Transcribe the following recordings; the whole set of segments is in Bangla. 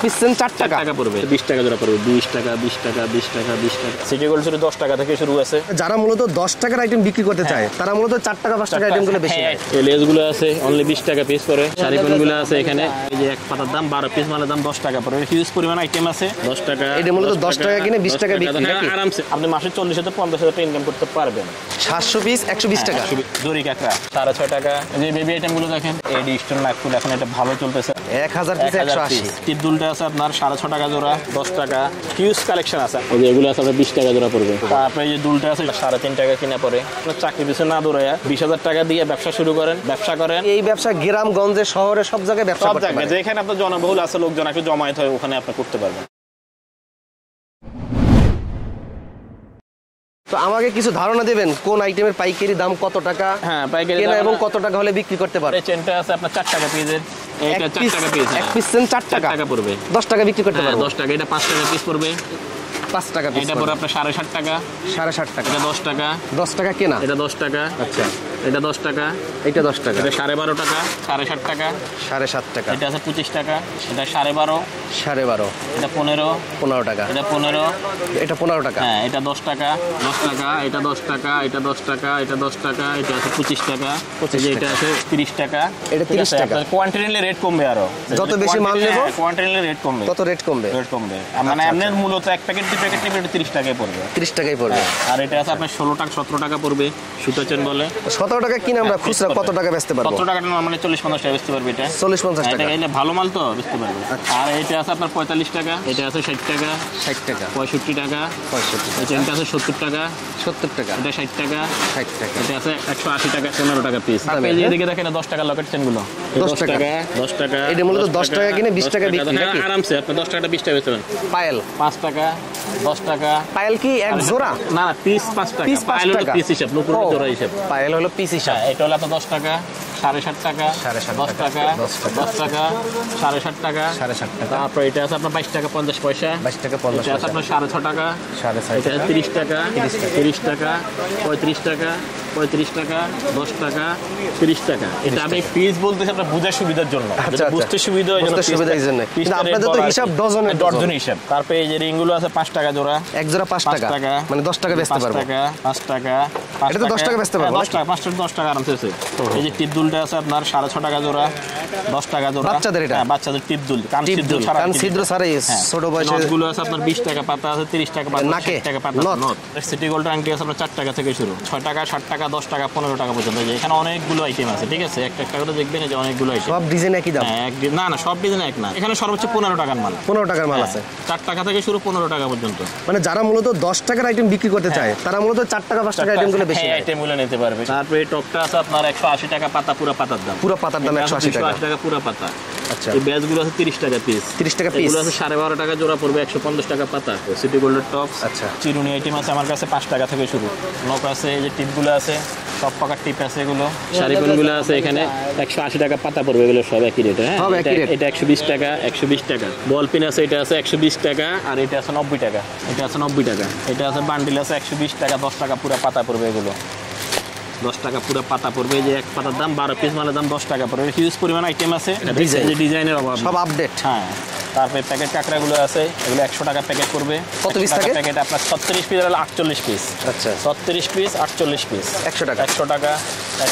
পিস সেন 4 টাকা পড়বে, 20 টাকা জোড়া পড়বে, 20 টাকা 20 টাকা 20 টাকা 20 টাকা। সিটি গোল্ড শুরু 10 টাকা থেকে শুরু আছে। যারা মূলত 10 টাকার আইটেম বিক্রি করতে চায় তারা মূলত 4 টাকা 5 টাকা আইটেমগুলো বেশি নেয়। এই লেসগুলো আছে অনলি 20 টাকা পিস পড়ে। শাড়িগুলো আছে এখানে, এই যে এক পাতার দাম 12 পিস মালের দাম 10 টাকা পড়ে। হিউজ পরিমাণ আইটেম আছে, 10 টাকা। এটা মূলত 10 টাকা কিনে 20 টাকা বিক্রি নাকি? আরামসে আপনি মাসে 40 থেকে 50 হাজার টাকা ইনকাম করতে পারবেন। 700 পিস 120 টাকা। জরি কাঁকড়া 6.5 টাকা। যে বেবি আইটেমগুলো দেখেন, এডি স্টোন নাকফুল এখন এটা ভালো চলতেছে, 1000 পিস 180। টিপ দুলটা আছে আপনার 6.5 টাকা জোড়া, 10 টাকা। হিউজ কালেকশন আছে। এই যে এগুলো আছে আপনার 20 টাকা জোড়া পড়বে। তারপরে এই যে দুলটা আছে 3.5 টাকা কিনা পড়ে। আপনার চাকরি পিছনে না দৌড়ায়া 20,000 টাকা দিয়ে ব্যবসা শুরু করেন, ব্যবসা করেন। এই ব্যবসা গ্রামগঞ্জে শহরে সব জায়গায় ব্যবসা করতে পারেন। যেখানে আপনার জনবহুল আছে, লোকজন একটু জমায়েত হয়, ওখানে আপনি করতে পারবেন। তো আমাকে কিছু ধারণা দেবেন কোন আইটেমের পাইকারি দাম কত টাকা? হ্যাঁ, পাইকারি কেনা এবং কত টাকা হলে বিক্রি করতে পারবে? এই চেনটা আছে আপনার 4 টাকা পিসের, এটা 4 টাকা পিস। এক পিস সেন 4 টাকা পড়বে, 10 টাকা বিক্রি করতে পারবে। 10 টাকা। এটা 5 টাকা পিস পড়বে, 5 টাকা পিস। এটা পড়ে আপনার 7.5 টাকা। 7.5 টাকা। এটা 10 টাকা। 10 টাকা কেনা। এটা 10 টাকা। আচ্ছা, এটা 10 টাকা। এটা 10 টাকা। এটা 12.5 টাকা। 7.5 টাকা। 7.5 টাকা। এটা আছে 25 টাকা। এটা 12.5। 12.5। এটা 15। 15 টাকা। এটা 15। এটা 15 টাকা। হ্যাঁ, এটা 10 টাকা। 10 টাকা। এটা 10 টাকা। এটা 10 টাকা। এটা 10 টাকা। এটা আছে 25 টাকা। এটা আছে 30 টাকা। এটা 30 টাকা। কোয়ান্টিটি নিলে রেট কমবে, আরো যত বেশি মাল নেব কোয়ান্টিটি নিলে রেট কমবে, তত রেট কমবে। রেট কমবে। মানে আপনার মূলত এক প্যাকেট দুই প্যাকেট নিবে 30 টাকায় পড়বে। 30 টাকাই পড়বে। আর এটা আছে আপনার 16 টাকা 17 টাকা পড়বে। সুতা চেন বলে 17 টাকা কিনে আমরা খুচরা কত টাকা বেচতে পারবো? 17 টাকা নরমালি 40-50 টাকা বেচতে পারবে। এটা 40-50 টাকা। এটা ভালো মাল তো বেচতে পারবে। আর এটা আছে আপনার 45 টাকা। এটা আছে 60 টাকা। 60 টাকা। 65 টাকা। 65 এই চেনটা আছে 70 টাকা। 70 টাকা। এটা 60 টাকা। 60 টাকা। এটা আছে 180 টাকা। 15 টাকা পিস। আপনি এদিকে দেখেন 10 টাকা লকেট চেনগুলো, 10 টাকা। 10 টাকা। এটা মূলত 10 টাকা কিনে 20 টাকা বিক্রি নাকি? আরামসে আপনি 10 টাকা 20 টাকা বেচতে পারেন। পায়েল 5 টাকা। 10 টাকা। পায়েল কি এক জোড়া? না, পিস 5 টাকা। পিস 5 টাকা। পিস হিসাব, নুপুর জোড়া হিসাব। পায়েল হলো পিস হিসাব। এটা হলো আপনার 10 টাকা। 7.5 টাকা। 10 টাকা। 10 টাকা। 7.5 টাকা। 7.5 টাকা। তারপর এটা আছে আপনার 22 টাকা 50 পয়সা। 22 টাকা 50 এটা আছে আপনার 6.5 টাকা। 6.5 এটা টাকা। 30 টাকা। 30 টাকা। 35 টাকা। 35 টাকা। 10 টাকা। 30 টাকা। এটা আমি পিস বলতেছি আপনার বোঝার সুবিধার জন্য, বুঝতে সুবিধা হয় জন্য। সুবিধার জন্য। কিন্তু আপনাদের তো হিসাব ডজন হিসাব। তারপরে এই যে রিংগুলো আছে 5 টাকা জোড়া। এক জোড়া 5 টাকা। মানে 10 টাকা বেচতে পারবো। 5 টাকা। এটা তো 10 টাকা বেচতে পারবো। 10 টাকা। 10 টাকা আরামসে আছে। এই যে টিপ দুলটা আছে আপনার 6.5 টাকা জোড়া, 10 টাকা জোড়া। বাচ্চাদের এটা? হ্যাঁ, বাচ্চাদের টিপ দুল, কান ছিদ্র ছাড়াই ছোট বয়সে। গুলো আছে আপনার 20 টাকা পাতা আছে, 30 টাকা পাতা, নাকে 60 টাকা পাতা। নট সিটি গোল্ড আংটি আছে আপনার 4 টাকা থেকে শুরু, 6 টাকা, 7 টাকা, 10 টাকা, 15 টাকা পর্যন্ত। এখানে অনেকগুলো আইটেম আছে, ঠিক আছে? একটা একটা করে দেখবেন যে অনেকগুলো আইটেম। সব ডিজাইন একই দাম? হ্যাঁ, না না, সব ডিজাইন এক না। এখানে সর্বোচ্চ 15 টাকার মাল। 15 টাকার মাল আছে। 4 টাকা থেকে শুরু 15 টাকা পর্যন্ত। মানে যারা মূলত 10 টাকার আইটেম বিক্রি করতে চায় তারা মূলত 4 টাকা 5 টাকা আইটেমগুলো বেশি নেয়। আইটেমগুলো নিতে পারবে। তারপরে এই টপটা আছে আপনার 180 টাকা পাতা, পুরো পাতার দাম। পুরো পাতার দাম 180 টাকা। 180 টাকা পুরো পাতা। আচ্ছা। এই ব্যাচগুলো আছে 30 টাকা পিস। 30 টাকা পিস। এগুলো আছে 12.5 টাকা জোড়া পড়বে, 150 টাকা পাতা। সিটি গোল্ডের টপ। আচ্ছা। চিরুনি আইটেম আছে আমার কাছে 5 টাকা থেকে শুরু। নক আছে, এই যে টিপগুলো আছে, সব পাকার টিপ আছে এগুলো। শাড়িগুলো আছে এখানে 180 টাকা পাতা পড়বে, এগুলো সব একই রেট। হ্যাঁ, সব একই রেট। এটা 120 টাকা। 120 টাকা। বল পিন আছে, এটা আছে 120 টাকা, আর এটা আছে 90 টাকা। এটা আছে 90 টাকা। এটা আছে বান্ডিল আছে 120 টাকা। 10 টাকা পুরো পাতা পড়বে এগুলো। 10 টাকা পুরো পাতা পড়বে। এই যে এক পাতার দাম 12 পিস মালের দাম 10 টাকা পড়বে। হিউজ পরিমাণ আইটেম আছে। ডিজাইনের অভাব, সব আপডেট। হ্যাঁ। তারপরে প্যাকেট কাঁকড়াগুলো আছে, এগুলো 100 টাকা প্যাকেট পড়বে। কত পিস থাকে? প্যাকেট আপনার 36 পিস হলো 48 পিস। আচ্ছা। 36 পিস 48 পিস। 100 টাকা। 100 টাকা।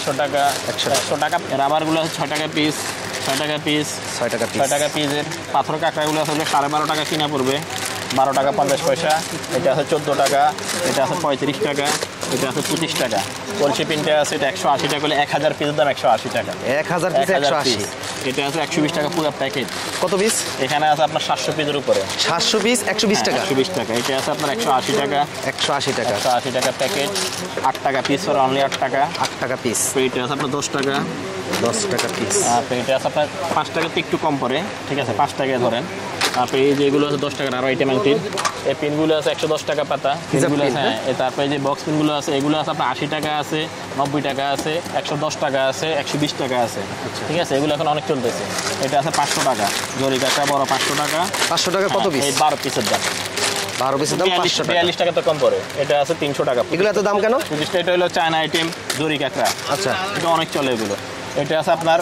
100 টাকা। 100 টাকা। রাবারগুলো আছে 6 টাকা পিস। 6 টাকা পিস। 6 টাকা পিস। 6 টাকা পিসের। পাথর কাঁকড়াগুলো আছে 12.5 টাকা কিনা পড়বে, 12 টাকা 50 পয়সা। এটা আছে 14 টাকা। এটা আছে 35 টাকা। এটা আছে 25 টাকা। কলসি পিনটা আছে, এটা 180 টাকা হলে 1000 পিসের দাম 180 টাকা। 1000 পিস 180। এটা আছে 120 টাকা পুরো প্যাকেট। কত পিস? এখানে আছে আপনার 700 পিসের উপরে। 700 পিস 120 টাকা। 120 টাকা। এটা আছে আপনার 180 টাকা। 180 টাকা। 180 টাকা প্যাকেট। 8 টাকা পিস আর অনলি 8 টাকা। 8 টাকা পিস। এটা আছে আপনার 10 টাকা। 10 টাকা পিস। আর এটা আছে আপনার 5 টাকাতে একটু কম পড়ে, ঠিক আছে? 5 টাকায় ধরেন। তারপরে এই যেগুলো আছে 10 টাকার আরো আইটেম আংটির। এই পিনগুলো আছে 110 টাকা পাতা। পিনগুলো আছে, হ্যাঁ। তারপরে যে বক্স পিনগুলো আছে, এগুলো আছে আপনার 80 টাকা আছে, 90 টাকা আছে, 110 টাকা আছে, 120 টাকা আছে, ঠিক আছে? এগুলো এখন অনেক চলতেছে। এটা আছে 500 টাকা। জরি কাঁকড়া বড় 500 টাকা। 500 টাকা কত পিস? এই 12 পিসের দাম। 12 পিসের দাম 500 টাকা। 42 টাকা তো কম পড়ে। এটা আছে 300 টাকা। এগুলো এত দাম কেন? এটা হলো চায়না আইটেম, জরি কাঁকড়া। আচ্ছা। এটা অনেক চলে এগুলো। এটা আছে আপনার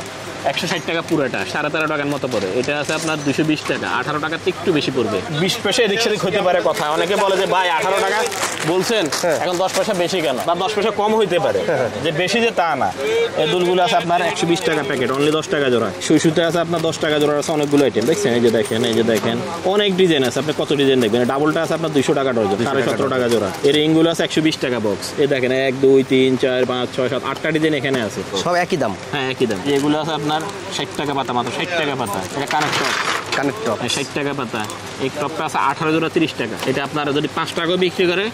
160 টাকা পুরোটা, 13.5 টাকার মতো পড়ে। এটা আছে আপনার 220 টাকা, 18 টাকার থেকে একটু বেশি পড়বে। 20 পয়সা এদিক সেদিক হতে পারে কথা, অনেকে বলে যে ভাই 18 টাকা বলছেন এখন 10 পয়সা বেশি কেন, বা 10 পয়সা কম হইতে পারে, যে বেশি যে তা না। এই দুলগুলো আছে আপনার 120 টাকা প্যাকেট, অনলি 10 টাকা জোড়া। সুইসুতে আছে আপনার 10 টাকা জোড়া, আছে অনেকগুলো আইটেম দেখছেন, এই যে দেখেন, এই যে দেখেন অনেক ডিজাইন আছে, আপনি কত ডিজাইন দেখবেন। ডাবলটা আছে আপনার 200 টাকা ডজন, 17.5 টাকা জোড়া। এই রিংগুলো আছে 120 টাকা বক্স। এই দেখেন 1 2 3 4 5 6 7 8টা ডিজাইন এখানে আছে, সব একই দাম। হ্যাঁ একই দাম। এগুলো আছে আপনার 60 টাকা পাতা, মাত্র 60 টাকা পাতা। এটা কানেক্টর, কানেক্টর 60 টাকা পাতা। এই টপটা আছে 18 জোড়া 30 টাকা। এটা আপনার যদি 5 টাকা বিক্রি করে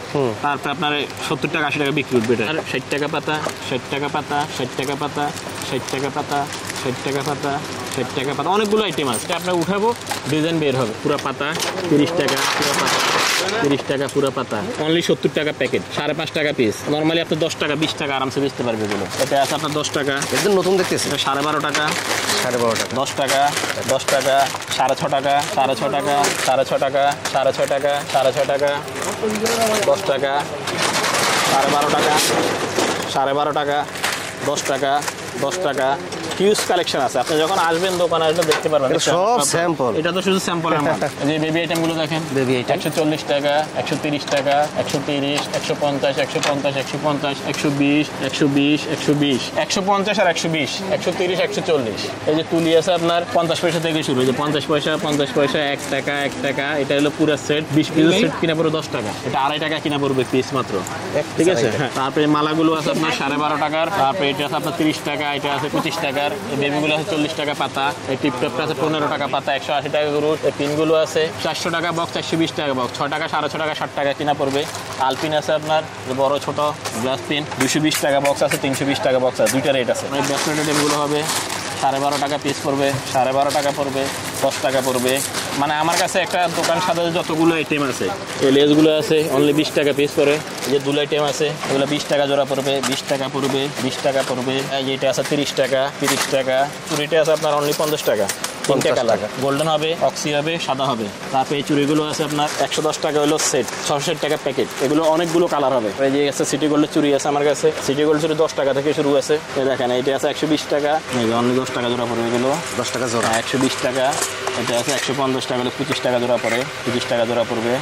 তারপরে আপনার 70 টাকা 80 টাকা বিক্রি করবে। এটা 60 টাকা পাতা, 60 টাকা পাতা, 60 টাকা পাতা, 60 টাকা পাতা, 60 টাকা পাতা, 60 টাকা পাতা। অনেকগুলো আইটেম আছে, এটা আপনার উঠাবো ডিজাইন বের হবে। পুরো পাতা 30 টাকা, পুরো পাতা 30 টাকা, পুরো পাতা অনলি 70 টাকা প্যাকেট, 5.5 টাকা পিস। নর্মালি আপনি 10 টাকা 20 টাকা আরামসে বেচতে পারবে এগুলো। এটা আছে আপনার 10 টাকা, একদম নতুন দেখতেছি। এটা 12.5 টাকা, 12.5 টাকা, 10 টাকা, 10 টাকা, 6.5 টাকা, 6.5 টাকা, 6.5 টাকা, 6.5 টাকা, 6.5 টাকা, 10 টাকা, 12.5 টাকা, 12.5 টাকা, 10 টাকা, 10 টাকা। হিউজ কালেকশন আছে, আপনি যখন আসবেন দোকানে আসলে দেখতে পারবেন। সব স্যাম্পল, এটা তো শুধু স্যাম্পলের মাল। যে বেবি আইটেমগুলো দেখেন, বেবি আইটেম 140 টাকা, 130 টাকা, 130, 150, 150, 150, 120, 120, 120, 150 আর 120, 130, 140। এই যে তুলি আছে আপনার 50 পয়সা থেকে শুরু, এই যে 50 পয়সা, 50 পয়সা, 1 টাকা, 1 টাকা। এটা হলো পুরো সেট, 20 পিসের সেট কিনা পড়বে 10 টাকা। এটা 2.5 টাকা কিনা পড়বে পিস মাত্র, ঠিক আছে। হ্যাঁ, তারপরে মালাগুলো আছে আপনার 12.5 টাকার, তারপরে এটা আছে আপনার 30 টাকা, এটা আছে 25 টাকা। এই বেবিগুলো আছে 40 টাকা পাতা, এই টিপটপটা আছে 15 টাকা পাতা, 180 টাকা গ্রুপ। এই পিনগুলো আছে 400 টাকা বক্স, 420 টাকা বক্স, 6 টাকা, 6.5 টাকা, 60 টাকা কিনা পড়বে। আলপিন আছে আপনার বড় ছোট গ্লাস পিন, 220 টাকা বক্স আছে, 320 টাকা বক্স আছে, দুইটা রেট আছে। এই ব্যাসলেট আইটেমগুলো হবে 12.5 টাকা পিস পড়বে, 12.5 টাকা পড়বে, 10 টাকা পড়বে। মানে আমার কাছে একটা দোকান সাথে যতগুলো আইটেম আছে, এই লেসগুলো আছে অনলি 20 টাকা পিস পড়ে। যে দুল আইটেম আছে এগুলো 20 টাকা জোড়া পড়বে, 20 টাকা পড়বে, 20 টাকা পড়বে। এইটা আছে 30 টাকা, 30 টাকা। চুরিটা আছে আপনার অনলি 50 টাকা, 3 টাকা লাগে। গোল্ডেন হবে, অক্সি হবে, সাদা হবে। তারপরে এই চুড়িগুলো আছে আপনার 110 টাকা হলো সেট, 660 টাকা প্যাকেট। এগুলো অনেকগুলো কালার হবে। এই যে আছে সিটি গোল্ডের চুড়ি আছে আমার কাছে, সিটি গোল্ড চুড়ি 10 টাকা থেকে শুরু আছে। এই দেখেন এইটা আছে 120 টাকা, অনলি 10 টাকা জোড়া পড়বে। এগুলো 10 টাকা জোড়া, 120 টাকা। এটা আছে 150 টাকা, 25 টাকা জোড়া পড়ে, 25 টাকা জোড়া পড়বে।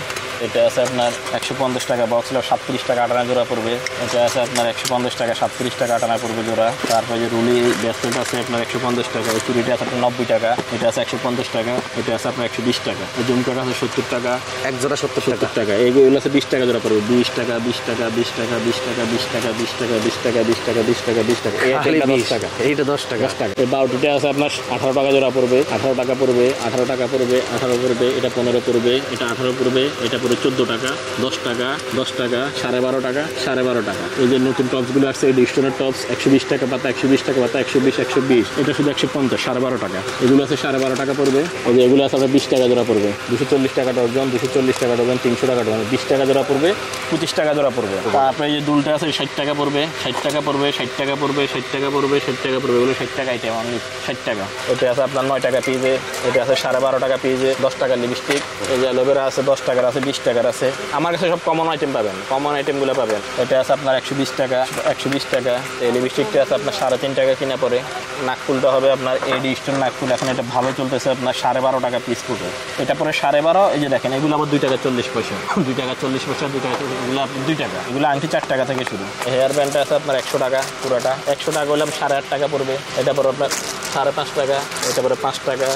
এটা আছে আপনার 150 টাকা বক্স, 37 টাকা 58 জোড়া পড়বে। এটা আছে আপনার 150 টাকা, 37 টাকা 58 পড়বে জোড়া। তারপরে যে রুলি ব্যাসলেট আছে আপনার 150 টাকা, এই চুড়িটা আছে আপনার 90 টাকা। এটা আছে 150 টাকা, এটা আছে আপনার 120 টাকা। এই ঝুমকাটা আছে 70 টাকা, এক জোড়া 70 টাকা। এইগুলো আছে 20 টাকা জোড়া পড়বে, 20 টাকা, 20 টাকা, 20 টাকা, 20 টাকা, 20 টাকা, 20 টাকা, 20 টাকা, 20 টাকা, 20 টাকা, 20 টাকা। এই 10 টাকা, এইটা 10 টাকা। এই বাউটিটা আছে আপনার 18 টাকা জোড়া পড়বে, 18 টাকা পড়বে, 18 টাকা পড়বে, 18 পড়বে। এটা 15 পড়বে, এটা 18 পড়বে, এটা পড়বে 14 টাকা, 10 টাকা, 10 টাকা, 12.5 টাকা, 12.5 টাকা। এই যে নতুন টপসগুলো আসছে, এই ডিস্টনের টপস 120 টাকা পাতা, 120 টাকা পাতা, 120, 120। এটা শুধু 150, 12.5 টাকা। এগুলো আছে 12.5 টাকা পড়বে। এই যে এগুলো আছে আপনার 20 টাকা জোড়া পড়বে, 240 টাকা ডজন, 240 টাকা ডজন, 300 টাকা ডজন। 20 টাকা জোড়া পড়বে, 25 টাকা জোড়া পড়বে। তারপরে এই যে দুলটা আছে 60 টাকা পড়বে, 60 টাকা পড়বে, 60 টাকা পড়বে, 60 টাকা পড়বে, 60 টাকা পড়বে। এগুলো 60 টাকা আইটেম, অনলি 60 টাকা। এটা আছে আপনার 9 টাকা পিজে, এটা আছে 12.5 টাকা পিজে, 10 টাকা লিপস্টিক। এই যে অ্যালোভেরা আছে 10 টাকার আছে, 20 টাকার আছে। আমার কাছে সব কমন আইটেম পাবেন, কমন আইটেমগুলো পাবেন। এটা আছে আপনার 120 টাকা, 120 টাকা। এই লিপস্টিকটা আছে আপনার 3.5 টাকা কিনা পড়ে। নাকফুলটা হবে আপনার এডি স্টোন নাকফুল, এখন এটা ভালো চলতেছে আপনার 12.5 টাকা পিস পড়বে। এটা পরে 12.5। এই যে দেখেন এগুলো আবার 2 টাকা 40 পয়সা, 2 টাকা 40 পয়সা, 2 টাকা, এগুলো 2 টাকা। এগুলো আংটি 4 টাকা থেকে শুরু। হেয়ার ব্যান্ডটা আছে আপনার 100 টাকা পুরোটা, 100 টাকা হলে 8.5 টাকা পড়বে। এটা পরে আপনার 5.5 টাকা, এটা পরে 5 টাকা,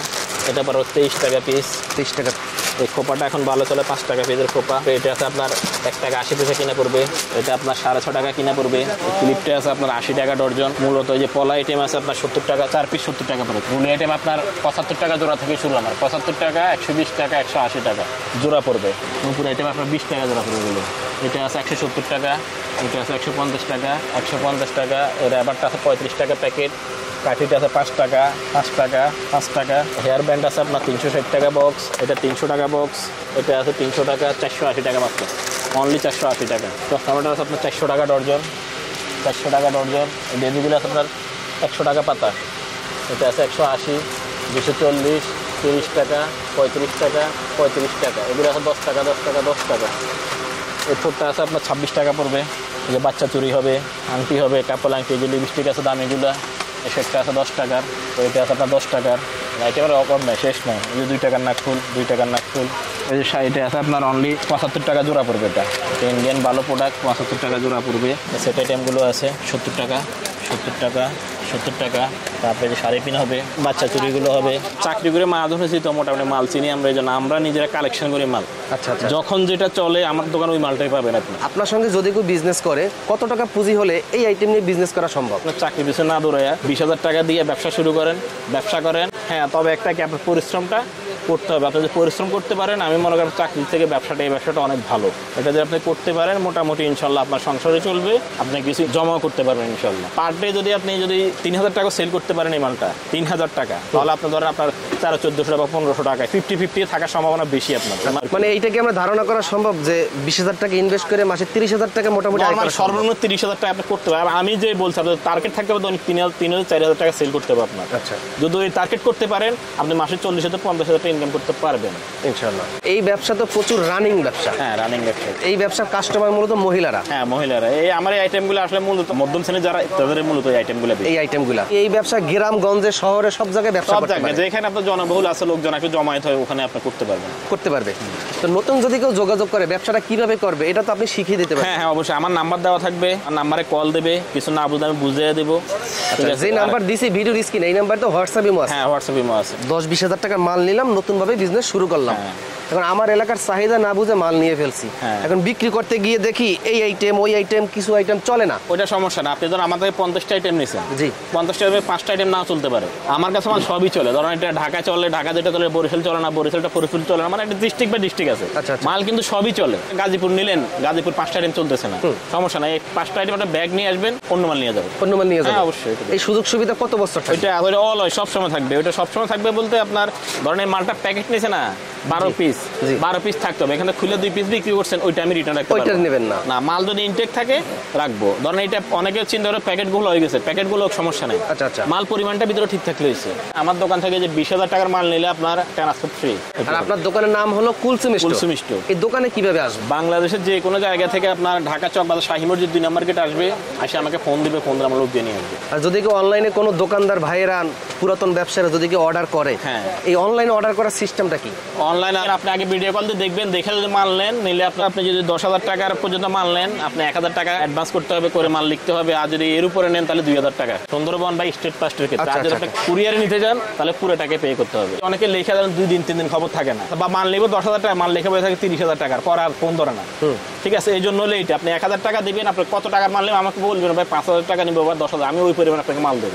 এটা পরে 23 টাকা পিস, 23 টাকা। এই খোপাটা এখন ভালো চলে, 5 টাকা পিসের খোপা। এটা আছে আপনার 1 টাকা 80 পয়সা কিনা পড়বে, এটা আপনার 6.5 টাকা কিনা পড়বে। ক্লিপটা আছে আপনার 80 টাকা ডর্জন। মূলত এই যে পলা আইটেম আছে আপনার 70 টাকা, 4 পিস 70 টাকা পড়বে। রুলি আইটেম আপনার 75 টাকা জোড়া থেকে শুরু, আমার 75 টাকা, 120 টাকা, 180 টাকা জোড়া পড়বে। নূপুর আইটেম আপনার 20 টাকা জোড়া পড়বে। এগুলো এটা আছে 170 টাকা, এটা আছে 150 টাকা, 150 টাকা। এর রাবারটা আছে 35 টাকা প্যাকেট। কাঠিটা আছে 5 টাকা, 5 টাকা, 5 টাকা। হেয়ার ব্যান্ড আছে আপনার 360 টাকা বক্স, এটা 300 টাকা বক্স, এটা আছে 300 টাকা, 480 টাকা মাত্র, অনলি 480 টাকা। টমেটো আছে আপনার 400 টাকা ডর্জন, 400 টাকা ডর্জন। এই বেবিগুলো আছে আপনার 100 টাকা পাতা, এটা আছে 180, 240, 30 টাকা, 35 টাকা, 35 টাকা। এগুলো আছে 10 টাকা, 10 টাকা, 10 টাকা। এই ছোটটা আছে আপনার 26 টাকা পড়বে। এই যে বাচ্চা চুরি হবে, আংটি হবে, কাপল আংটি, যে লিপস্টিক আছে দামিগুলো এই সেটটা আছে 10 টাকার, তো এটা আছে আপনার 10 টাকার। একেবারে অকম নাই, শেষ নাই। এই যে 2 টাকার নাকফুল, 2 টাকার নাকফুল। এই যে এটা আছে আপনার অনলি 75 টাকা জোড়া পড়বে। এটা ইন্ডিয়ান ভালো প্রোডাক্ট, 75 টাকা জোড়া পড়বে। সেট আইটেমগুলো আছে 70 টাকা, 70 টাকা, 70 টাকা। তারপরে যে শাড়ি পিন হবে, বাচ্চা চুড়িগুলো হবে। চাকরি করে মাল ধরেছি তো মোটামুটি মাল চিনি আমরা, এই জন্য আমরা নিজেরা কালেকশন করি মাল। আচ্ছা আচ্ছা। যখন যেটা চলে আমার দোকানে ওই মালটাই পাবেন আপনি। আপনার সঙ্গে যদি কেউ বিজনেস করে কত টাকা পুঁজি হলে এই আইটেম নিয়ে বিজনেস করা সম্ভব? আপনার চাকরি পিছনে না দৌড়াইয়া 20,000 টাকা দিয়ে ব্যবসা শুরু করেন, ব্যবসা করেন। হ্যাঁ, তবে একটা কি আপনার পরিশ্রমটা করতে হবে। আপনি যদি পরিশ্রম করতে পারেন, আমি মনে করেন চাকরি থেকে ব্যবসাটা, এই ব্যবসাটা অনেক ভালো। এটা যদি আপনি করতে পারেন মোটামুটি ইনশাল্লাহ আপনার সংসারে চলবে, আপনি কিছু জমা করতে পারবেন ইনশাল্লাহ। পার ডে যদি আপনি 3,000 টাকা সেল করতে পারেন এই মালটা, 3,000 টাকা, তাহলে আপনি ধরেন আপনার 1400 বা 1500 টাকা 50-50 থাকার সম্ভাবনা বেশি আপনার। মানে এইটা কি আমরা ধারণা করা সম্ভব যে 20,000 টাকা ইনভেস্ট করে মাসে 30,000 টাকা মোটামুটি আয় করা সম্ভব? সর্বনিম্ন 30,000 টাকা আপনি করতে পারবেন। আমি যে বলছি আপনার টার্গেট থাকতে হবে 3,000-4,000 টাকা সেল করতে হবে আপনার। আচ্ছা, যদি ওই টার্গেট করতে পারেন আপনি মাসে 40,000-50,000 টাকা ইনকাম করতে পারবেন ইনশাআল্লাহ। এই ব্যবসা তো প্রচুর রানিং ব্যবসা। হ্যাঁ, রানিং ব্যবসা। এই ব্যবসার কাস্টমার মূলত মহিলারা। হ্যাঁ, মহিলারা। এই আমার এই আইটেমগুলো আসলে মূলত মধ্যম শ্রেণী যারা, তাদের মূলত এই আইটেমগুলো বেশি। এই আইটেমগুলো এই ব্যবসা গ্রামগঞ্জে শহরে সব জায়গায় ব্যবসা সব করতে জায়গায় পারে। যেখানে আপনার জনবহুল আছে, লোকজন একটু জমায়েত হয়, ওখানে আপনি করতে পারবেন, করতে পারবে। তো নতুন যদি কেউ যোগাযোগ করে ব্যবসাটা কিভাবে করবে এটা তো আপনি শিখিয়ে দিতে পারবেন। হ্যাঁ হ্যাঁ, অবশ্যই। আমার নাম্বার দেওয়া থাকবে, আর নাম্বারে কল দেবে, কিছু না বুঝলে আমি বুঝিয়ে দেবো। যে নাম্বার দিছি ভিডিওর স্ক্রিনে, এই নাম্বার তো হোয়াটসঅ্যাপ ইমো আছে। হ্যাঁ, হোয়াটসঅ্যাপ ইমো আছে। 10-20,000 টাকার মাল নিলাম, নতুন ভাবে বিজনেস শুরু করলাম। এখন আমার এলাকার চাহিদা না বুঝে মাল নিয়ে ফেলছি, এখন বিক্রি করতে গিয়ে দেখি এই আইটেম ওই আইটেম কিছু আইটেম চলে না। ওইটা সমস্যা না। আপনি ধরুন আমাদের 50টা আইটেম নিয়েছেন, জি 50টা আইটেমে 5টা আইটেম না চলতে পারে, আমার কাছে মাল সবই চলে। ধরুন এটা ঢাকা চলে, ঢাকা যেটা চলে বরিশাল চলে না, বরিশালটা ফরিদপুর চলে না, মানে একটা ডিস্ট্রিক্ট বাই ডিস্ট্রিক্ট আছে। আচ্ছা, আচ্ছা। মাল কিন্তু সবই চলে। গাজীপুর নিলেন, গাজীপুর 5টা আইটেম চলতেছে না, সমস্যা নাই। এই 5টা আইটেম একটা ব্যাগ নিয়ে আসবেন, অন্য মাল নিয়ে যাবেন। অন্য মাল নিয়ে যাবেন। হ্যাঁ, অবশ্যই। এই সুযোগ সুবিধা কত বছর থাকে? ওইটা অল হয়, সবসময় থাকবে। ওইটা সবসময় থাকবে বলতে আপনার ধরেন এই মালটা প্যাকেট নিয়েছে না 12 পিস, 12 পিস থাকতে হবে। এখানে খুলে 2 পিস বিক্রি করছেন, ওইটা আমি রিটার্ন রাখতে পারবো। ওইটা নেবেন না? না, মাল যদি ইনটেক থাকে রাখবো। ধরেন এটা অনেকে চিন্তা করে প্যাকেটগুলো হয়ে গেছে, প্যাকেটগুলো সমস্যা নেই। আচ্ছা আচ্ছা। মাল পরিমাণটা ভিতরে ঠিক থাকলে হয়েছে। আমার দোকান থেকে যে 20,000 টাকার মাল নিলে আপনার ট্রান্সপোর্ট ফ্রি। আর আপনার দোকানের নাম হলো কুলসুম কুলসুম স্টোর। এই দোকানে কিভাবে আসবে? বাংলাদেশের যে কোনো জায়গা থেকে আপনার ঢাকা চক বাজার শাহী মসজিদ 2 নম্বর গেট আসবে, এসে আমাকে ফোন দিবে, ফোন দিয়ে আমার লোক দিয়ে নিয়ে আসবে। আর যদি কেউ অনলাইনে কোনো দোকানদার ভাইয়েরা, পুরাতন ব্যবসায়ীরা যদি কেউ অর্ডার করে, হ্যাঁ, এই অনলাইনে অর্ডার করার সিস্টেমটা কি? অনলাইনে আপনি আগে ভিডিও কল দিয়ে দেখবেন, দেখে যদি মাল নেন, নিলে আপনি যদি 10,000 টাকার পর্যন্ত মাল নেন, আপনি 1,000 টাকা অ্যাডভান্স করতে হবে, করে মাল লিখতে হবে। আর যদি এর উপরে নেন তাহলে 2,000 টাকা। সুন্দরবন বা স্টেট ফাস্টের ক্ষেত্রে। আর যদি আপনি কুরিয়ারে নিতে যান তাহলে পুরো টাকা পে করতে হবে। অনেকে লেখা দেন 2 দিন 3 দিন খবর থাকে না, বা মাল নেব 10,000 টাকা, মাল লেখা বলে থাকে 30,000 টাকার, পর আর ফোন ধরে না। ঠিক আছে, এই জন্য হলে এইটা আপনি 1,000 টাকা দিবেন, আপনি কত টাকার মাল নেবেন আমাকে বলবেন, ভাই 5,000 টাকা নিবো বা 10,000, আমি ওই পরিমাণ আপনাকে মাল দেবো।